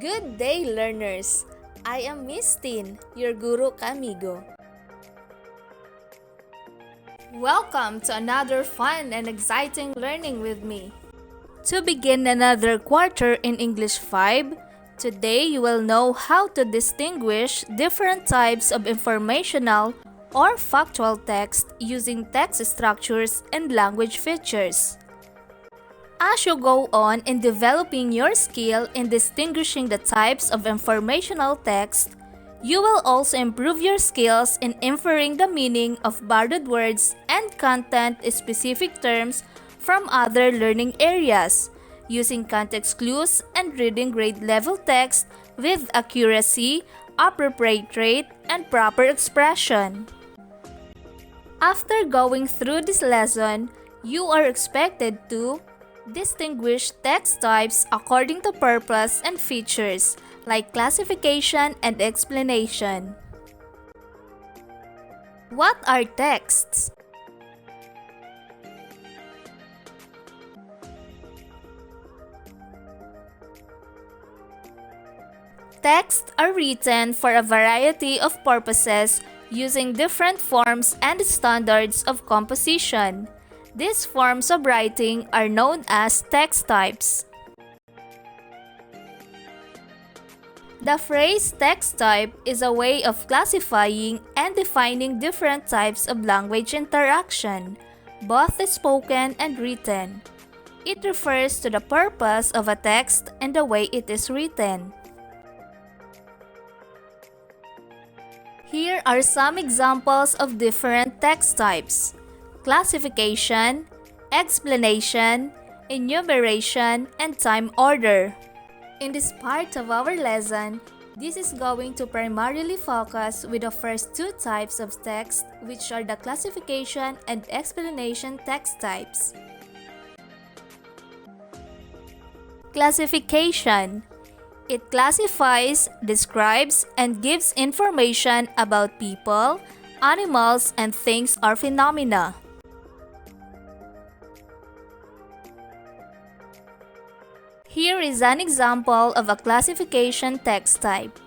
Good day, learners! I am Miss Tin, your guru kamigo. Welcome to another fun and exciting learning with me. To begin another quarter in English 5, today you will know how to distinguish different types of informational or factual text using text structures and language features. As you go on in developing your skill in distinguishing the types of informational text, you will also improve your skills in inferring the meaning of borrowed words and content-specific terms from other learning areas, using context clues and reading grade-level text with accuracy, appropriate rate, and proper expression. After going through this lesson, you are expected to distinguish text types according to purpose and features, like classification and explanation. What are texts? Texts are written for a variety of purposes using different forms and standards of composition. These forms of writing are known as text types. The phrase text type is a way of classifying and defining different types of language interaction, both spoken and written. It refers to the purpose of a text and the way it is written. Here are some examples of different text types: classification, explanation, enumeration, and time order. In this part of our lesson, this is going to primarily focus with the first two types of text, which are the classification and explanation text types. Classification. It classifies, describes, and gives information about people, animals, and things or phenomena. Here is an example of a classification text type.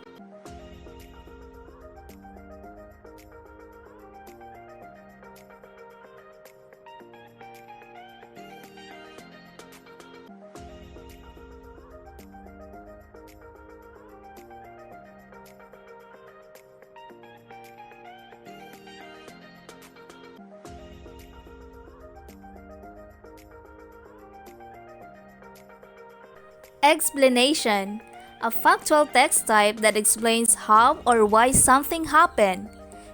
Explanation. A factual text type that explains how or why something happened.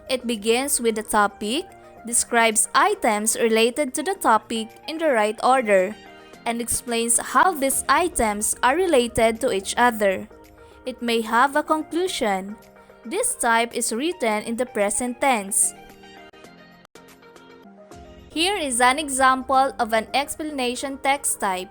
It begins with the topic, describes items related to the topic in the right order, and explains how these items are related to each other. It may have a conclusion. This type is written in the present tense. Here is an example of an explanation text type.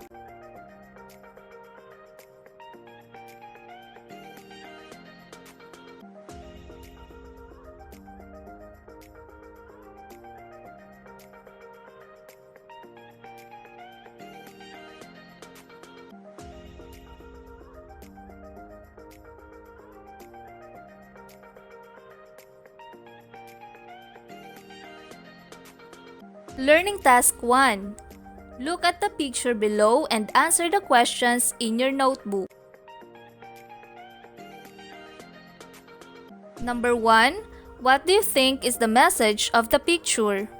Learning Task 1. Look at the picture below and answer the questions in your notebook. Number 1. What do you think is the message of the picture?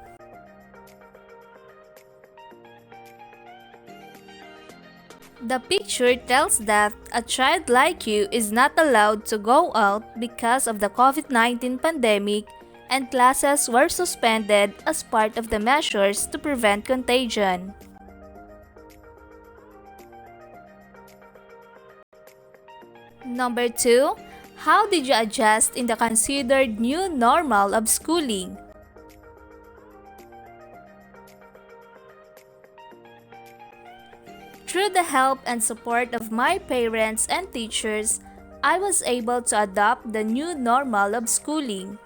The picture tells that a child like you is not allowed to go out because of the COVID-19 pandemic, and classes were suspended as part of the measures to prevent contagion. Number 2. How did you adjust in the considered new normal of schooling? Through the help and support of my parents and teachers, I was able to adopt the new normal of schooling.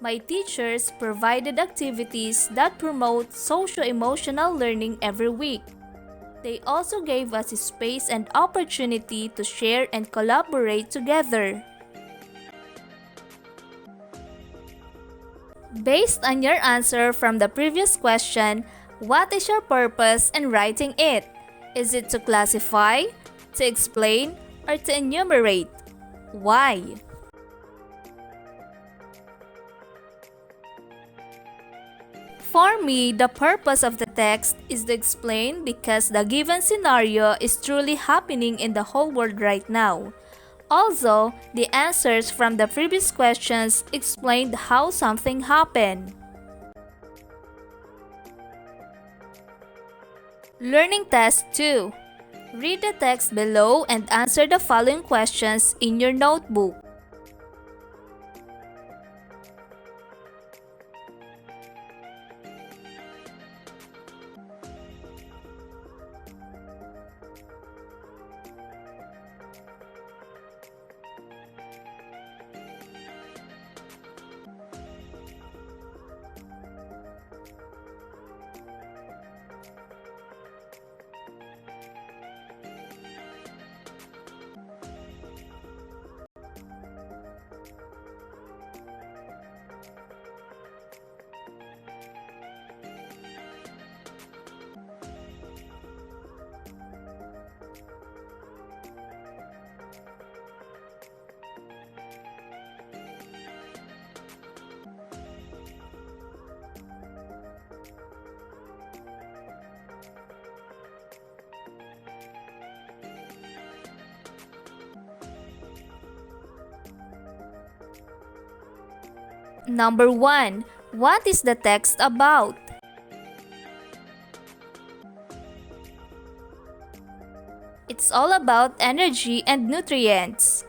My teachers provided activities that promote socio-emotional learning every week. They also gave us space and opportunity to share and collaborate together. Based on your answer from the previous question, what is your purpose in writing it? Is it to classify, to explain, or to enumerate? Why? For me, the purpose of the text is to explain because the given scenario is truly happening in the whole world right now. Also, the answers from the previous questions explained how something happened. Learning Test 2. Read the text below and answer the following questions in your notebook. Number 1. What is the text about? It's all about energy and nutrients.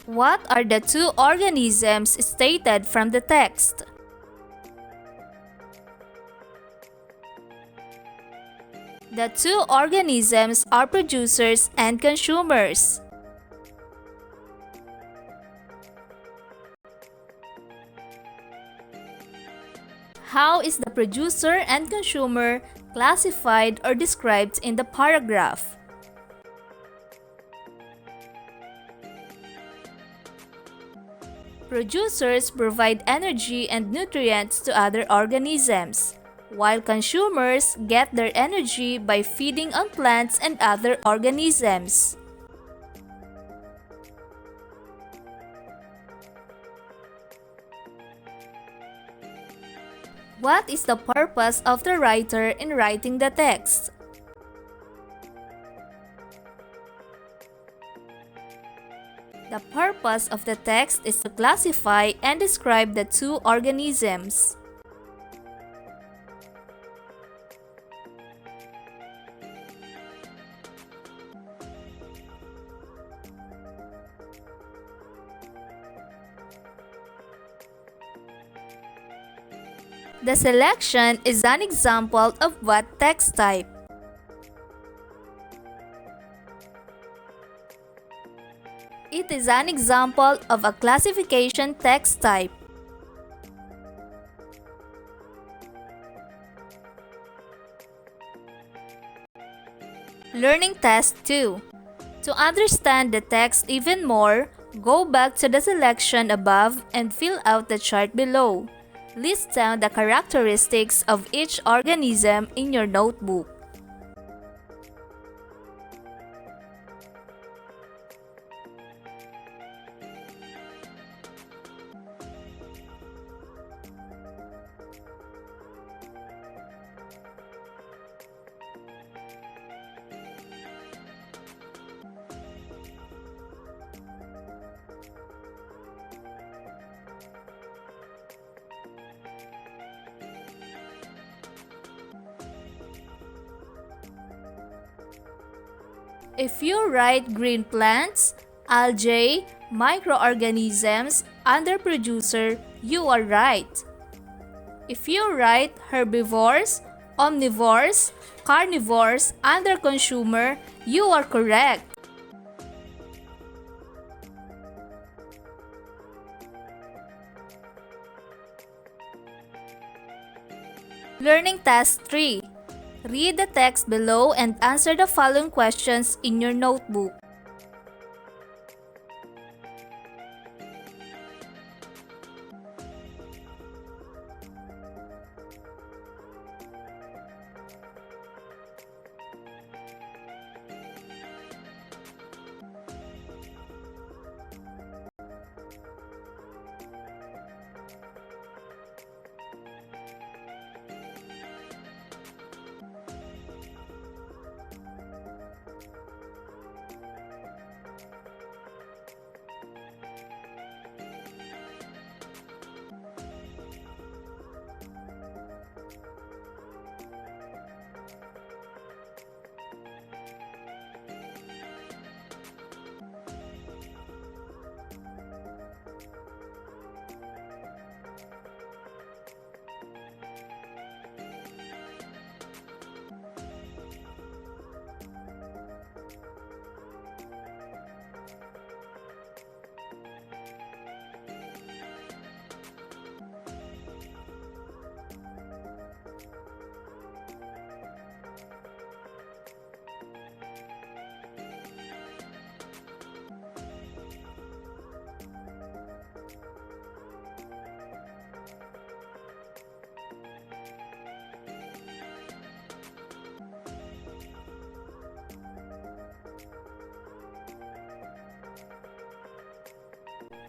What are the two organisms stated from the text? The two organisms are producers and consumers. How is the producer and consumer classified or described in the paragraph? Producers provide energy and nutrients to other organisms, while consumers get their energy by feeding on plants and other organisms. What is the purpose of the writer in writing the text? The purpose of the text is to classify and describe the two organisms. The selection is an example of what text type? It is an example of a classification text type. Learning Test 2. To understand the text even more, go back to the selection above and fill out the chart below. List down the characteristics of each organism in your notebook. If you write green plants, algae, microorganisms under producer, you are right. If you write herbivores, omnivores, carnivores under consumer, you are correct. Learning Task 3. Read the text below and answer the following questions in your notebook.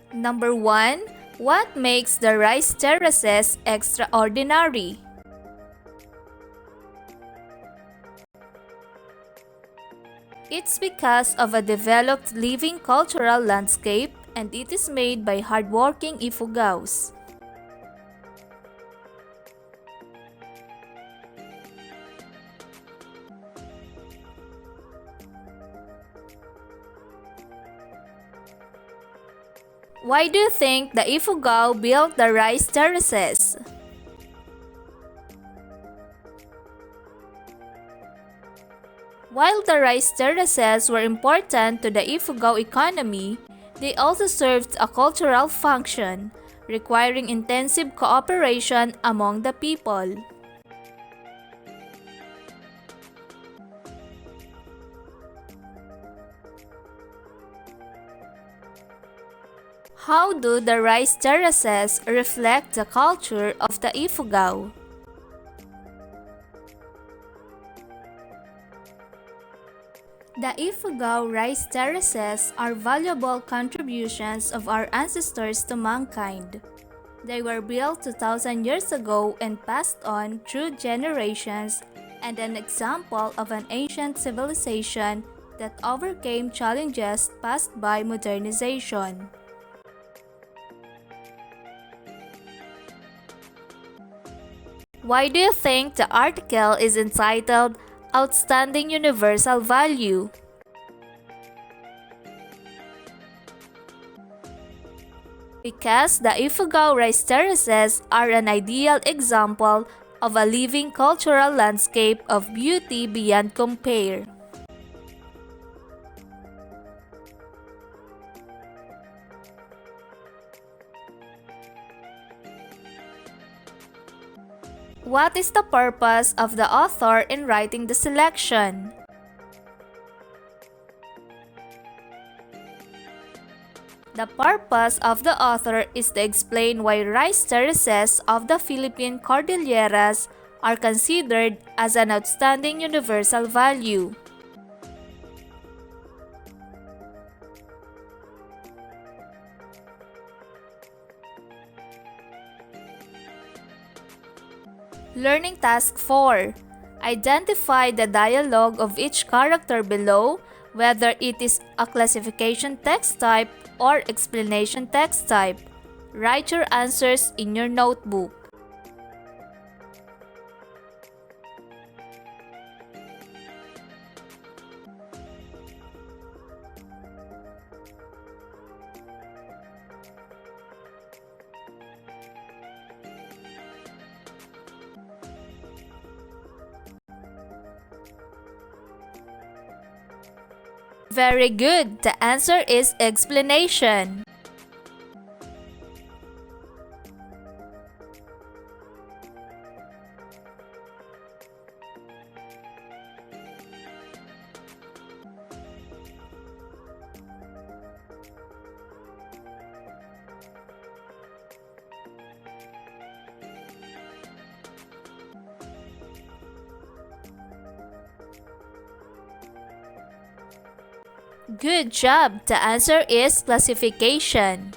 Number 1. What makes the rice terraces extraordinary? It's because of a developed living cultural landscape, and it is made by hardworking Ifugaos. Why do you think the Ifugao built the rice terraces? While the rice terraces were important to the Ifugao economy, they also served a cultural function, requiring intensive cooperation among the people. How do the rice terraces reflect the culture of the Ifugao? The Ifugao rice terraces are valuable contributions of our ancestors to mankind. They were built 2,000 years ago and passed on through generations, and an example of an ancient civilization that overcame challenges passed by modernization. Why do you think the article is entitled Outstanding Universal Value? Because the Ifugao rice terraces are an ideal example of a living cultural landscape of beauty beyond compare. What is the purpose of the author in writing the selection? The purpose of the author is to explain why rice terraces of the Philippine Cordilleras are considered as an outstanding universal value. Learning Task 4. Identify the dialogue of each character below, whether it is a classification text type or explanation text type. Write your answers in your notebook. Very good. The answer is explanation. Good job! The answer is classification.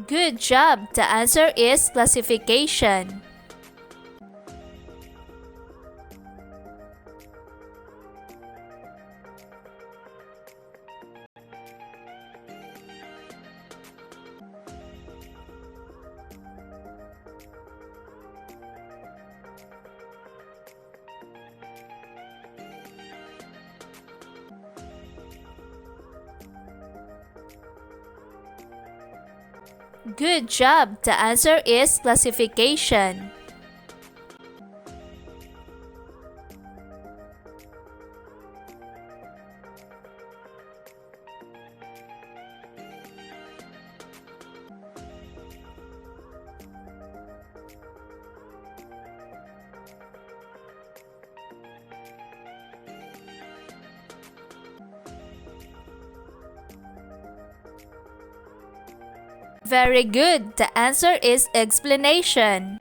Good job! The answer is classification. Good job! The answer is classification. Very good. The answer is explanation.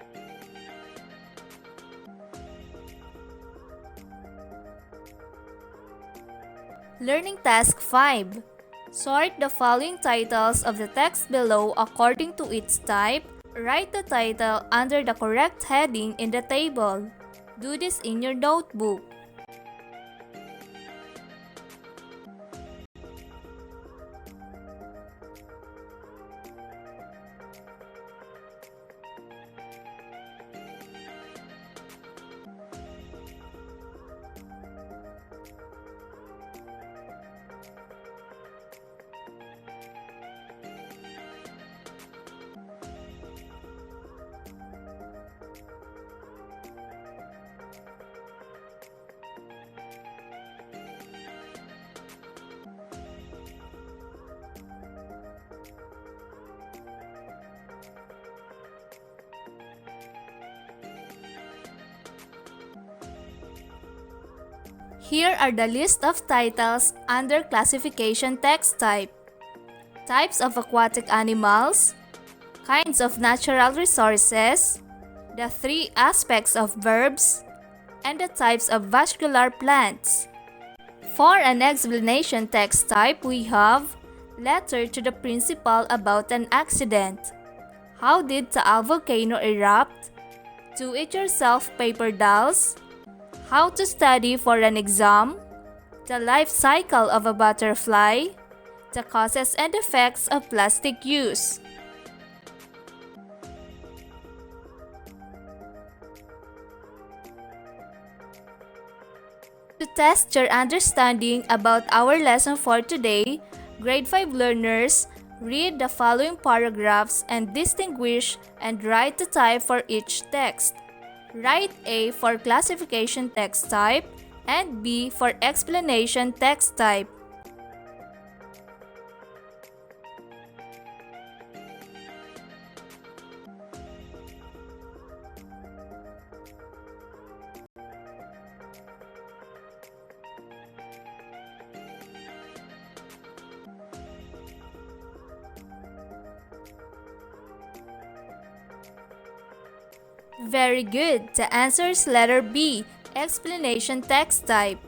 Learning Task 5. Sort the following titles of the text below according to its type. Write the title under the correct heading in the table. Do this in your notebook. Here are the list of titles under classification text type. Types of aquatic animals, kinds of natural resources, the three aspects of verbs, and the types of vascular plants. For an explanation text type, we have letter to the principal about an accident. How did the volcano erupt? Do-it-yourself paper dolls. How to study for an exam, the life cycle of a butterfly, the causes and effects of plastic use. To test your understanding about our lesson for today, Grade 5 learners, read the following paragraphs and distinguish and write the type for each text. Write A for classification text type and B for explanation text type. Very good. The answer is letter B, explanation text type.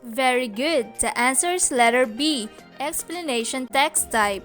Very good. The answer is letter B, explanation text type.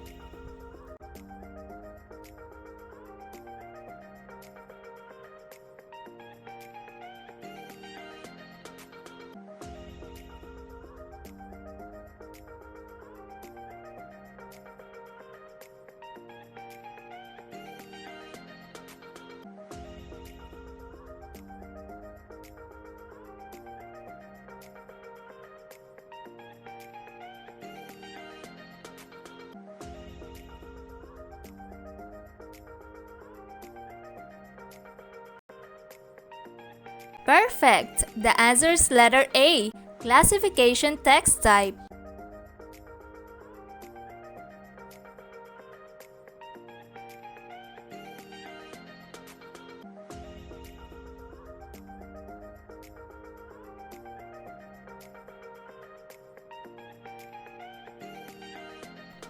Perfect! The answer is letter A, classification text type.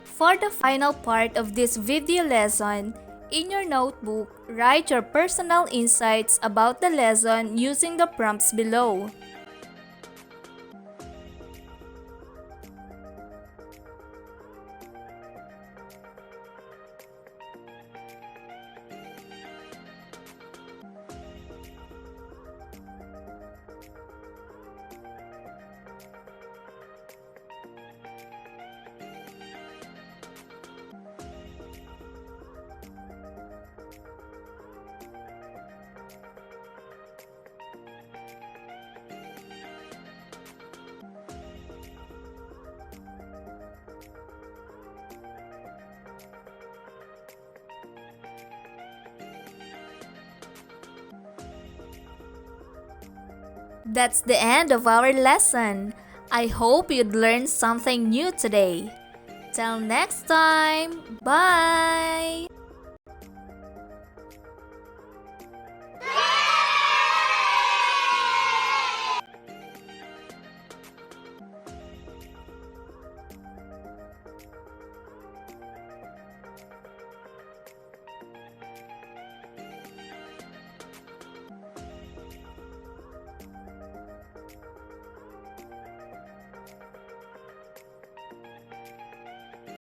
For the final part of this video lesson, in your notebook, write your personal insights about the lesson using the prompts below. That's the end of our lesson. I hope you'd learned something new today. Till next time, bye!